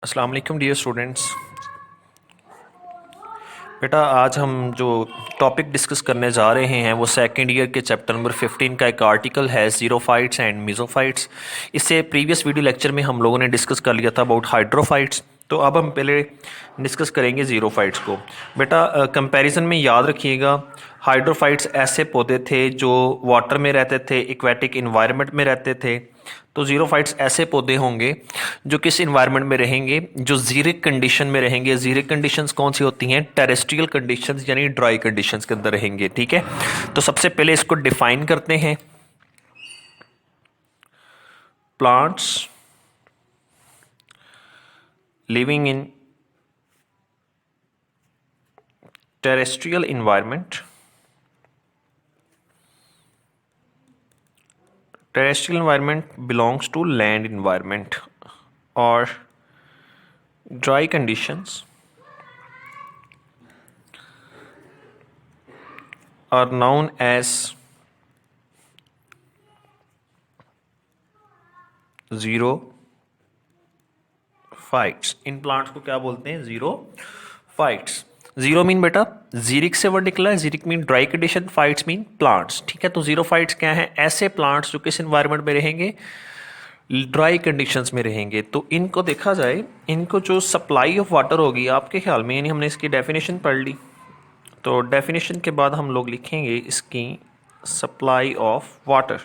अस्सलाम वालेकुम dear students. बेटा आज हम जो टॉपिक डिस्कस करने जा रहे हैं वो सेकेंड ईयर के चैप्टर नंबर 15 का एक आर्टिकल है ज़ीरोफाइट्स एंड मेसोफाइट्स। इससे प्रीवियस वीडियो लेक्चर में हम लोगों ने डिस्कस कर लिया था अबाउट हाइड्रोफाइट्स। तो अब हम पहले डिस्कस करेंगे ज़ीरोफाइट्स को। बेटा कंपैरिजन में याद रखिएगा, हाइड्रोफाइट्स ऐसे पौधे थे जो वाटर में रहते थे, एक्वेटिक इन्वायरमेंट में रहते थे। तो ज़ीरोफाइट्स ऐसे पौधे होंगे जो किस इन्वायरमेंट में रहेंगे, जो जीरिक कंडीशन में रहेंगे। जीरिक कंडीशंस कौन सी होती हैं? टेरेस्ट्रियल कंडीशंस यानी ड्राई कंडीशंस के अंदर रहेंगे। ठीक है, तो सबसे पहले इसको डिफाइन करते हैं। Plants living in terrestrial environment. Terrestrial environment belongs to land environment or dry conditions are known as xerophytes। In plants को क्या बोलते हैं? ज़ीरोफाइट्स। जीरो मीन बेटा जीरिक से वर्ड निकला है, xeric mean dry condition, phytes mean plants. ठीक है, तो ज़ीरोफाइट्स क्या है? ऐसे प्लांट्स जो किस एनवायरनमेंट में रहेंगे? ड्राई कंडीशंस में रहेंगे। तो इनको देखा जाए, इनको जो सप्लाई ऑफ वाटर होगी आपके ख्याल में, यानी हमने इसकी डेफिनेशन पढ़ ली, तो डेफिनेशन के बाद हम लोग लिखेंगे इसकी सप्लाई ऑफ वाटर।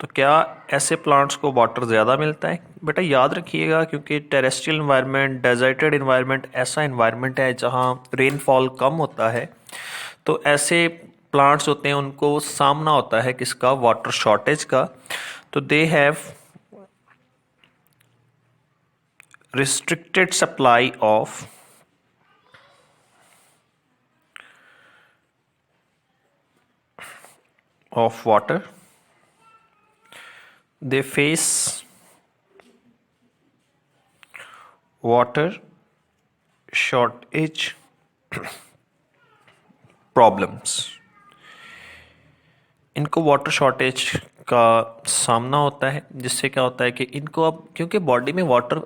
तो क्या ऐसे प्लांट्स को वाटर ज़्यादा मिलता है? बेटा याद रखिएगा, क्योंकि टेरेस्ट्रियल इन्वायरमेंट, डेजर्टेड इन्वायरमेंट ऐसा इन्वायरमेंट है जहाँ रेनफॉल कम होता है। तो ऐसे प्लांट्स होते हैं उनको सामना होता है किसका? वाटर शॉर्टेज का। तो they have restricted supply of water. They face water shortage problems। इनको वाटर शॉर्टेज का सामना होता है, जिससे क्या होता है कि इनको अब क्योंकि बॉडी में वाटर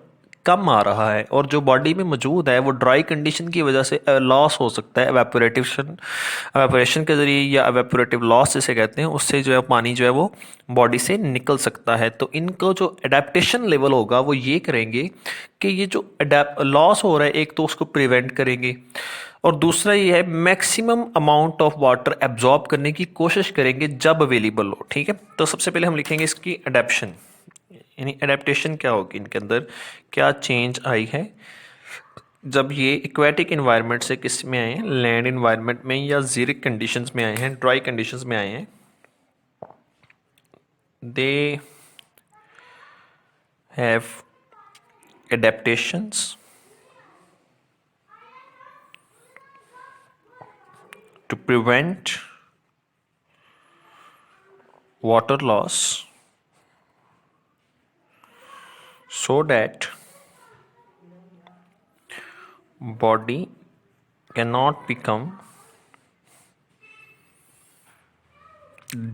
कम आ रहा है और जो बॉडी में मौजूद है वो ड्राई कंडीशन की वजह से लॉस हो सकता है। एवेपोरेशन के ज़रिए या एवेपोरेटिव लॉस जिसे कहते हैं, उससे जो है पानी जो है वो बॉडी से निकल सकता है। तो इनको जो एडेप्टेशन लेवल होगा वो ये करेंगे कि ये जो लॉस हो रहा है, एक तो उसको प्रिवेंट करेंगे और दूसरा ये है maximum amount of water absorb करने की कोशिश करेंगे जब अवेलेबल हो। ठीक है, तो सबसे पहले हम लिखेंगे इसकी एडेप्शन, यानी एडेप्टेशन क्या होगी, इनके अंदर क्या चेंज आई है जब ये एक्वेटिक इन्वायरमेंट से किस में आए हैं? लैंड इन्वायरमेंट में या जीरिक कंडीशंस में आए हैं, ड्राई कंडीशंस में आए हैं। They have adaptations to prevent water loss so that body cannot become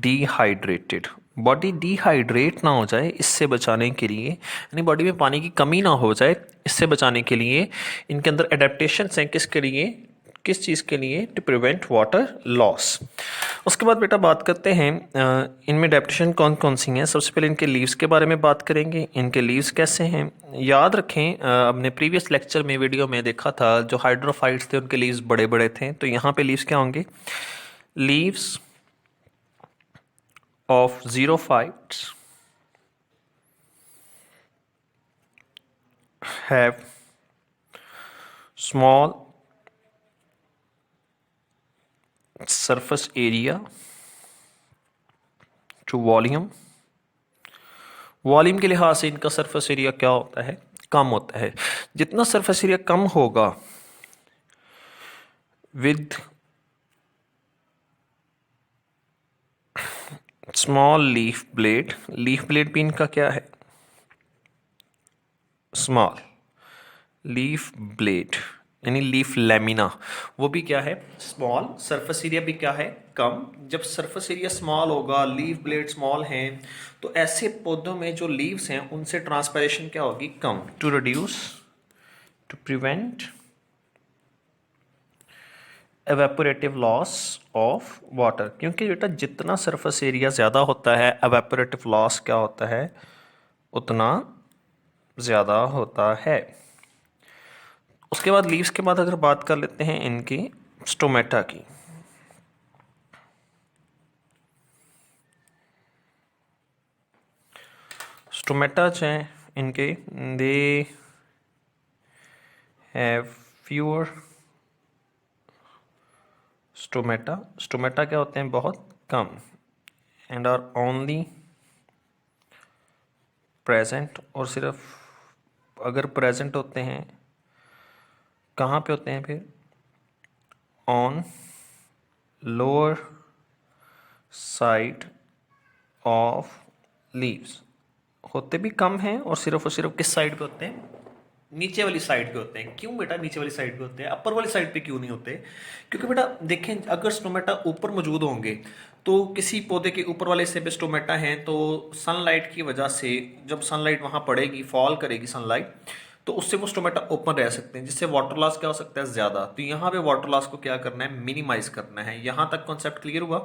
dehydrated. Body dehydrate ना हो जाए, इससे बचाने के लिए, यानी बॉडी में पानी की कमी ना हो जाए, इससे बचाने के लिए इनके अंदर एडेप्टेशंस हैं। किसके लिए? किस चीज़ के लिए? To prevent water loss. उसके बाद बेटा बात करते हैं इनमें एडेप्टेशन कौन कौन सी हैं। सबसे पहले इनके लीव्स के बारे में बात करेंगे। इनके लीव्स कैसे हैं? याद रखें, हमने प्रीवियस लेक्चर में वीडियो में देखा था जो हाइड्रोफाइट्स थे उनके लीव्स बड़े बड़े थे। तो यहाँ पे लीव्स क्या होंगे? Leaves of xerophytes have small surface area to volume। Volume के लिहाज से इनका सरफेस एरिया क्या होता है? कम होता है। जितना सरफेस एरिया कम होगा with small leaf blade. Leaf blade भी इनका क्या है? स्मॉल लीफ ब्लेड, यानी लीफ लैमिना, वो भी क्या है, स्मॉल। सरफेस एरिया भी क्या है, कम। जब सरफेस एरिया स्मॉल होगा, लीफ ब्लेड स्मॉल हैं, तो ऐसे पौधों में जो लीव्स हैं उनसे ट्रांसपायरेशन क्या होगी, कम। To reduce, to prevent evaporative loss of water, क्योंकि बेटा जितना सरफेस एरिया ज़्यादा होता है एवेपोरेटिव लॉस क्या होता है, उतना ज़्यादा होता है। उसके बाद लीव्स के बाद अगर बात कर लेते हैं इनकी स्टोमेटा की। स्टोमेटा जो हैं इनके, दे हैव फ्यूअर स्टोमेटा, स्टोमेटा क्या होते हैं, बहुत कम। एंड आर ओनली प्रेजेंट, और सिर्फ अगर प्रेजेंट होते हैं कहाँ पे होते हैं फिर, on lower side of leaves. होते भी कम हैं और सिर्फ किस साइड पे होते हैं, नीचे वाली साइड पे होते हैं। क्यों बेटा नीचे वाली साइड पे होते हैं, अपर वाली साइड पे क्यों नहीं होते? क्योंकि बेटा देखें, अगर स्टोमेटा ऊपर मौजूद होंगे तो किसी पौधे के ऊपर वाले हिस्से पे स्टोमेटा हैं, तो सनलाइट की वजह से जब सनलाइट वहां पड़ेगी, फॉल करेगी सनलाइट, तो उससे वो स्टोमेटा ओपन रह सकते हैं, जिससे वाटर लॉस क्या हो सकता है, ज़्यादा। तो यहाँ पे वाटर लॉस को क्या करना है, मिनिमाइज करना है। यहाँ तक कॉन्सेप्ट क्लियर हुआ?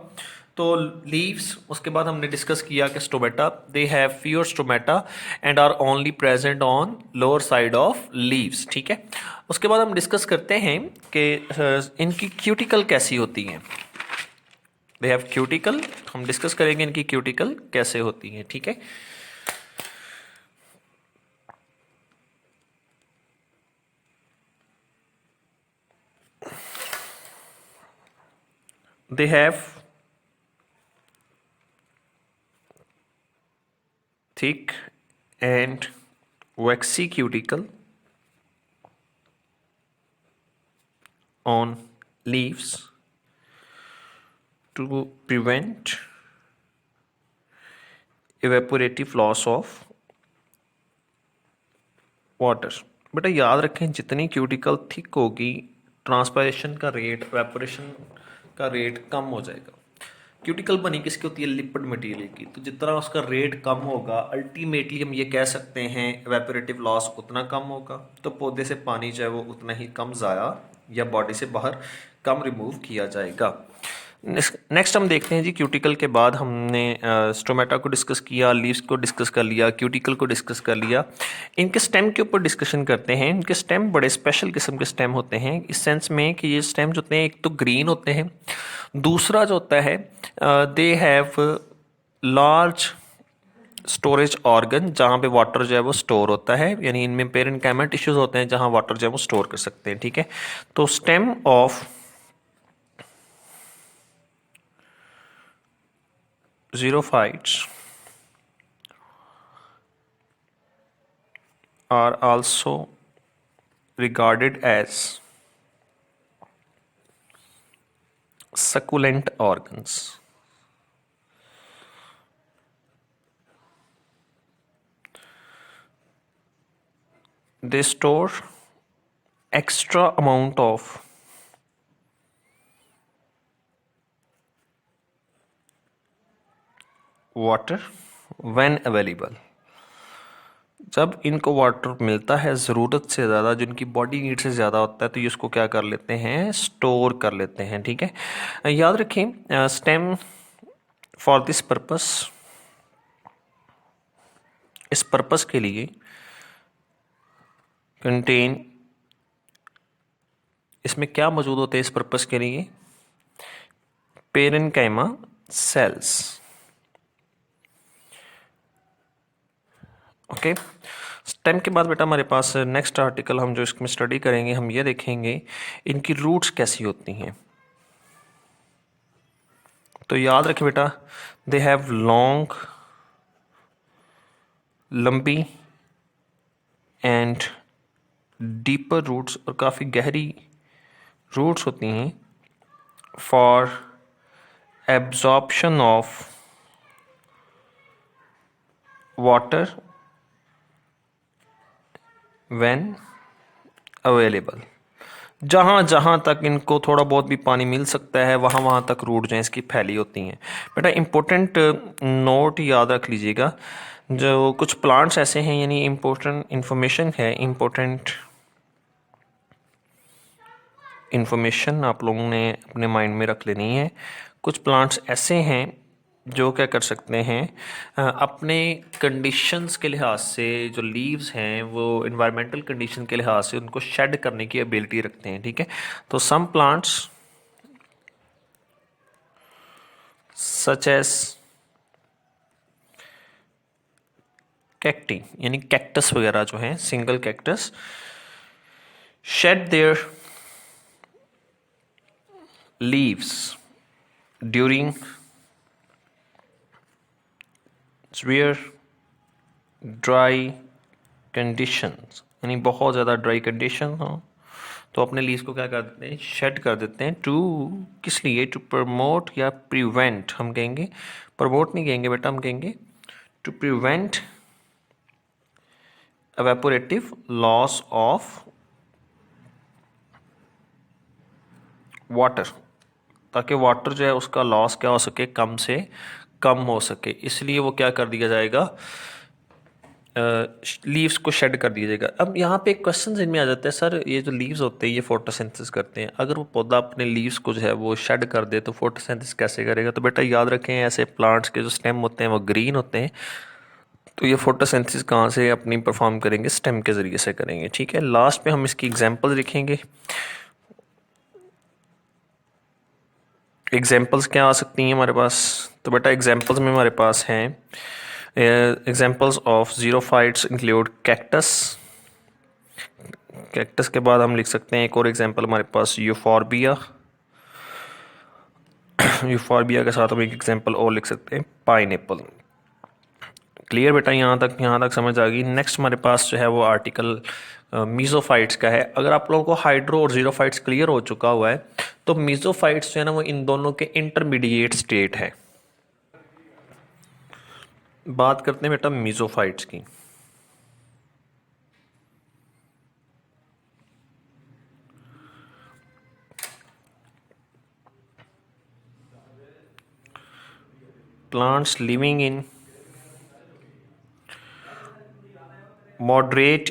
तो लीव्स, उसके बाद हमने डिस्कस किया कि stomata, they have fewer stomata and are only present on lower side of leaves, ठीक है। उसके बाद हम डिस्कस करते हैं कि इनकी क्यूटिकल कैसी होती हैं। दे हैव क्यूटिकल, हम डिस्कस करेंगे इनकी क्यूटिकल कैसे होती हैं, ठीक है। They have thick and waxy cuticle on leaves to prevent evaporative loss of water. बेटा याद रखें, जितनी क्यूटिकल थिक होगी ट्रांसपायरेशन का रेट, एवेपोरेशन का रेट कम हो जाएगा। क्यूटिकल बनी किसकी होती है, लिपिड मटेरियल की। तो जितना उसका रेट कम होगा, अल्टीमेटली हम ये कह सकते हैं एवेपोरेटिव लॉस उतना कम होगा। तो पौधे से पानी जो है वो उतना ही कम ज़ाया या बॉडी से बाहर कम रिमूव किया जाएगा। नेक्स्ट हम देखते हैं जी, क्यूटिकल के बाद हमने स्टोमेटा को डिस्कस किया, लीव्स को डिस्कस कर लिया, क्यूटिकल को डिस्कस कर लिया। इनके स्टेम के ऊपर डिस्कशन करते हैं। इनके स्टेम बड़े स्पेशल किस्म के स्टेम होते हैं, इस सेंस में कि ये स्टेम जो होते हैं, एक तो ग्रीन होते हैं, दूसरा जो होता है they have large storage organ, जहाँ पे वाटर जो है वो स्टोर होता है, यानी इनमें पेरेन्काइमा टिश्यूज होते हैं जहाँ वाटर जो है वो स्टोर कर सकते हैं, ठीक है। तो stem of xerophytes are also regarded as succulent organs. They store extra amount of water when available. जब इनको वाटर मिलता है ज़रूरत से ज़्यादा, जो इनकी बॉडी नीड से ज़्यादा होता है, तो ये उसको क्या कर लेते हैं, स्टोर कर लेते हैं, ठीक है। याद रखें, स्टेम फॉर दिस पर्पस, इस पर्पस के लिए कंटेन, इसमें क्या मौजूद होते हैं इस पर्पस के लिए, पेरेन्काइमा सेल्स, ओके। स्टेम के बाद बेटा हमारे पास नेक्स्ट आर्टिकल हम जो इसमें स्टडी करेंगे, हम ये देखेंगे इनकी रूट्स कैसी होती हैं। तो याद रखें बेटा, दे हैव लॉन्ग, लंबी एंड डीपर रूट्स, और काफ़ी गहरी रूट्स होती हैं for absorption of water when available. जहाँ जहाँ तक इनको थोड़ा बहुत भी पानी मिल सकता है वहाँ वहाँ तक रूट जो है इसकी फैली होती हैं। बेटा इम्पोर्टेंट नोट याद रख लीजिएगा, जो कुछ प्लांट्स ऐसे हैं, यानी इम्पोर्टेंट इन्फॉर्मेशन है, इम्पोर्टेंट इन्फॉर्मेशन आप लोगों ने अपने माइंड में रख लेनी है। कुछ प्लांट्स ऐसे हैं जो क्या कर सकते हैं, अपने कंडीशंस के लिहाज से, जो लीव्स हैं वो इन्वायरमेंटल कंडीशन के लिहाज से उनको शेड करने की एबिलिटी रखते हैं। ठीक है, तो some plants such as cacti, यानी कैक्टस वगैरह जो हैं, single cactus, shed their leaves during severe dry conditions, यानी बहुत ज़्यादा ड्राई कंडीशन हो तो अपने लीव्स को क्या कर देते हैं, शेड कर देते हैं। टू किस लिए, टू प्रमोट या प्रिवेंट, हम कहेंगे प्रमोट नहीं कहेंगे बेटा, हम कहेंगे to prevent evaporative loss of water, ताकि वाटर जो है उसका लॉस क्या हो सके, कम से कम हो सके, इसलिए वो क्या कर दिया जाएगा, लीव्स को शेड कर दिया जाएगा। अब यहाँ पे एक क्वेश्चन जिनमें आ जाता है, सर ये जो लीव्स होते हैं ये फोटोसिंथेसिस करते हैं, अगर वो पौधा अपने लीव्स को जो है वो शेड कर दे तो फोटोसिंथेसिस कैसे करेगा? तो बेटा याद रखें, ऐसे प्लांट्स के जो स्टेम होते हैं वो ग्रीन होते हैं, तो ये फोटोसिंथेसिस कहाँ से अपनी परफॉर्म करेंगे, स्टेम के ज़रिए से करेंगे। ठीक है, लास्ट में हम इसकी एग्जाम्पल लिखेंगे। एग्जाम्पल्स क्या आ सकती हैं हमारे पास, तो बेटा एग्जाम्पल्स में हमारे पास हैं, examples of xerophytes include cactus. Cactus के बाद हम लिख सकते हैं एक और एग्जाम्पल हमारे पास यूफॉर्बिया। यूफॉर्बिया के साथ हम एक एग्जाम्पल और लिख सकते हैं पाइनएप्पल। क्लियर बेटा, यहाँ तक समझ आ गई। नेक्स्ट हमारे पास जो है वो आर्टिकल मीज़ोफाइट्स का है। अगर आप लोगों को हाइड्रो और ज़ीरोफाइट्स क्लियर हो चुका हुआ है तो मीज़ोफाइट्स जो है ना वो इन दोनों के इंटरमीडिएट स्टेट है। बात करते हैं बेटा मीज़ोफाइट्स की। Plants living in moderate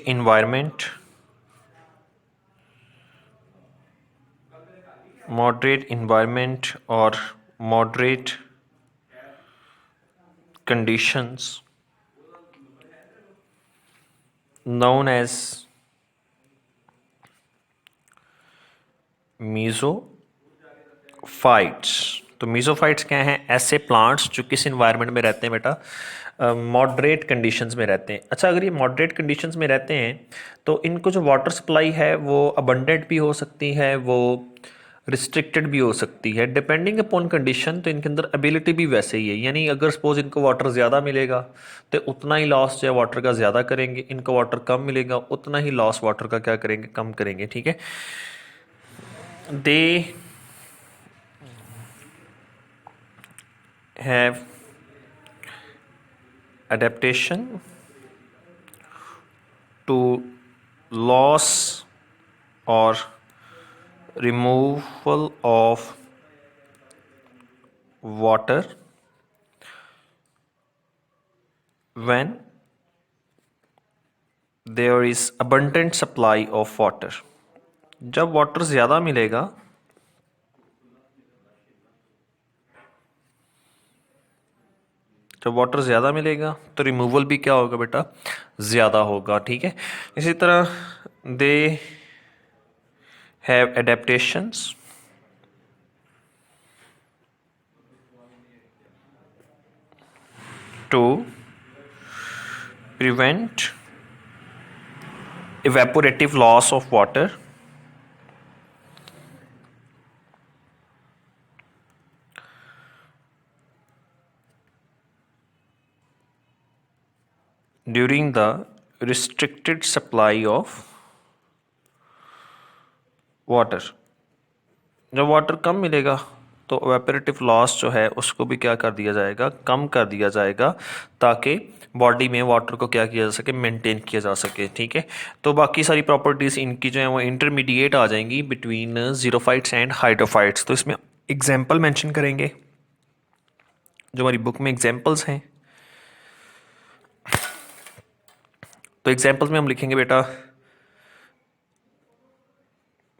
environment, or moderate conditions known as मीज़ोफाइट्स। तो मीज़ोफाइट्स क्या हैं, ऐसे प्लांट्स जो किस इन्वायरमेंट में रहते हैं बेटा, मॉडरेट कंडीशंस में रहते हैं। अच्छा, अगर ये मॉडरेट कंडीशंस में रहते हैं तो इनको जो वाटर सप्लाई है वो अबंडेंट भी हो सकती है, वो रिस्ट्रिक्टेड भी हो सकती है, डिपेंडिंग अपॉन कंडीशन। तो इनके अंदर एबिलिटी भी वैसे ही है, यानी अगर सपोज इनको वाटर ज़्यादा मिलेगा तो उतना ही लॉस जो है वाटर का ज़्यादा करेंगे, इनको वाटर कम मिलेगा उतना ही लॉस वाटर का क्या करेंगे, कम करेंगे। ठीक है, दे have adaptation to loss or removal of water when there is abundant supply of water। जब वाटर ज़्यादा मिलेगा जब वाटर ज़्यादा मिलेगा तो रिमूवल भी क्या होगा बेटा, ज़्यादा होगा। ठीक है, इसी तरह they have adaptations to prevent evaporative loss of water during the restricted supply of water। जब वाटर कम मिलेगा तो एवेपोरेटिव लॉस जो है उसको भी क्या कर दिया जाएगा, कम कर दिया जाएगा, ताकि बॉडी में वाटर को क्या किया जा सके, मेंटेन किया जा सके। ठीक है, तो बाकी सारी प्रॉपर्टीज़ इनकी जो है वो इंटरमीडिएट आ जाएंगी बिटवीन ज़ीरोफाइट्स एंड हाइड्रोफाइट्स। तो इसमें एग्जाम्पल मेंशन करेंगे, जो हमारी बुक में एग्जाम्पल्स हैं। तो एग्जाम्पल्स में हम लिखेंगे बेटा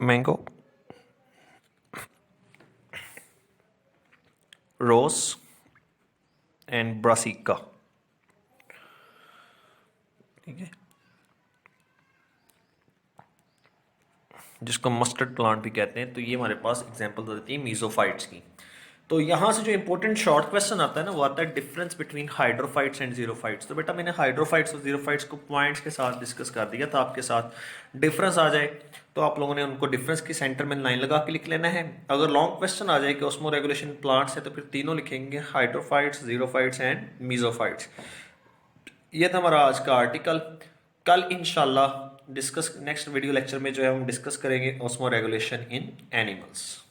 मैंगो, रोज एंड ब्रासिका। ठीक है, जिसको मस्टर्ड प्लांट भी कहते हैं। तो ये हमारे पास एग्जाम्पल देती है मीजोफाइट्स की। तो यहाँ से जो इंपॉर्टेंट शॉर्ट क्वेश्चन आता है ना, वो आता है difference between hydrophytes and xerophytes. तो बेटा मैंने हाइड्रोफाइट्स और जीरोफाइट्स को पॉइंट्स के साथ डिस्कस कर दिया था आपके साथ। डिफरेंस आ जाए तो आप लोगों ने उनको डिफरेंस की सेंटर में लाइन लगा के लिख लेना है। अगर लॉन्ग क्वेश्चन आ जाए कि ऑस्मो रेगुलेशन प्लांट्स है, तो फिर तीनों लिखेंगे, हाइड्रोफाइट्स, जीरोफाइट्स एंड मीजोफाइट्स। ये था हमारा आज का आर्टिकल। कल इंशाल्लाह डिस्कस नेक्स्ट वीडियो लेक्चर में जो है हम डिस्कस करेंगे ऑस्मो रेगुलेशन इन एनिमल्स।